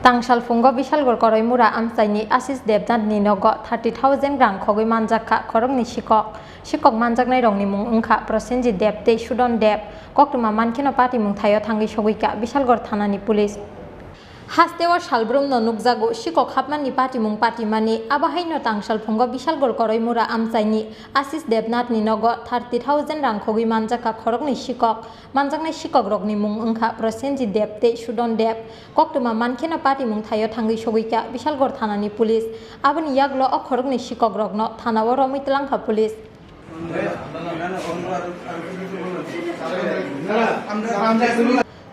Tangsal fungo Bishalgor koroi mura amsaini Asis Debnatni nogo 30,000 grang khogoi manjakha khorokni sikok manjaknai rongni mung ungkha Prosenjit Deb tei Sudon Deb koktuma mankeno pati mung thayo thangi sogoika Bishalgor thanani police Hasteo Shalbrumno nukjago sikok hapmanni pati mung patimani abahaino Tangsal fungo Bishalgor koroi mura amsaini Asis Debnatni nogo 30,000 rang khogoi manjakha khorokni sikok manjaknai sikok rokni mung ungkha Prosenjit Deb tei Sudon Deb koktuma mankeno pati mung thayo thangi sogoika Bishalgor thanani police aboni yaglo o khorokni sikok rokno thanao romoi tlangkha police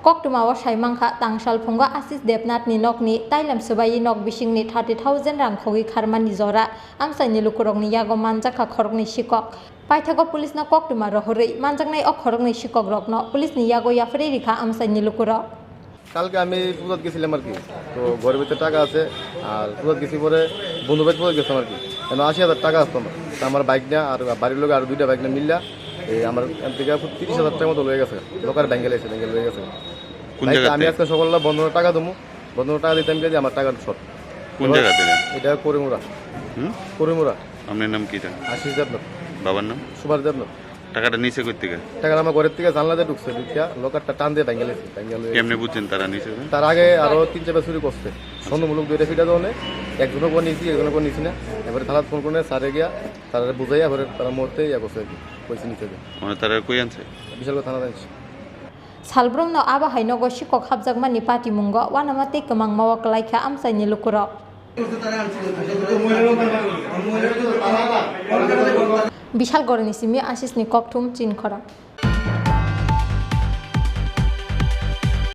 Koktuma o saimangkha Tangsal fungo Asis Debnatni nokni tailam subai nok bisingni 30,000 rang khogi kharmani jora amsaini lukurokni yago manjakha khorokni sikok paithago police na koktuma rohorei manjaknai o khorokni sikok rokno police ni yago yafrei rikha amsaini lukurok কালকে আমি পুজোত গেছিলাম আর কি তো ঘরের ভিতরে টাকা আছে আর পুজোত গেছি পরে বন্ধু ভাই পুজোত গেছিলাম আর কি 80,000 টাকা আসতো আমার বাইক না আর বাড়ির লোক আর দুইটা বাইক না মিললা এই আমার থেকে 30,000 টাকা মতো লয়ে গেছে লোকার ব্যাংকে লয়ে গেছে আমি আজকে সকালবেলা বন্ধনের টাকা দেবো বন্ধনের টাকা দিতাম যে আমার টাকার শর্ট কোন জায়গা থেকে এটা করিমুরা আপনার নাম কি আশিস দেবনাথ বাবার নাম সুভাষ দেবনাথ টাকাটা নিচে কই থেকে টাকা আমার ঘরের থেকে জানলাতে ঢুকছে ঢুকিয়া লোকারটা টান দিয়ে ব্যাংকে কেমনে বুঝছেন তারা নিচে তার আগে আরো 3-4 চুরি করছে সন্ধ্যমূলক দুইটা ফিটা দেওয়া একজনের পর নিয়েছি একজনের পর নিয়েছি না এবারে থানাত ফোন করে সারে গিয়া তারা বুঝাইয়া এবারে তারা মুহূর্তে ইয়া করছে আর কি পয়সা নিতে মানে তারা কই আনছে বিশাল থানা আনছে Salbrumno abahaino go sikok habjakmani pati mungo wanamate kamang mawa klaikha amsaini lukurok Bishalgor ni simi Asisni kokthum chinkhora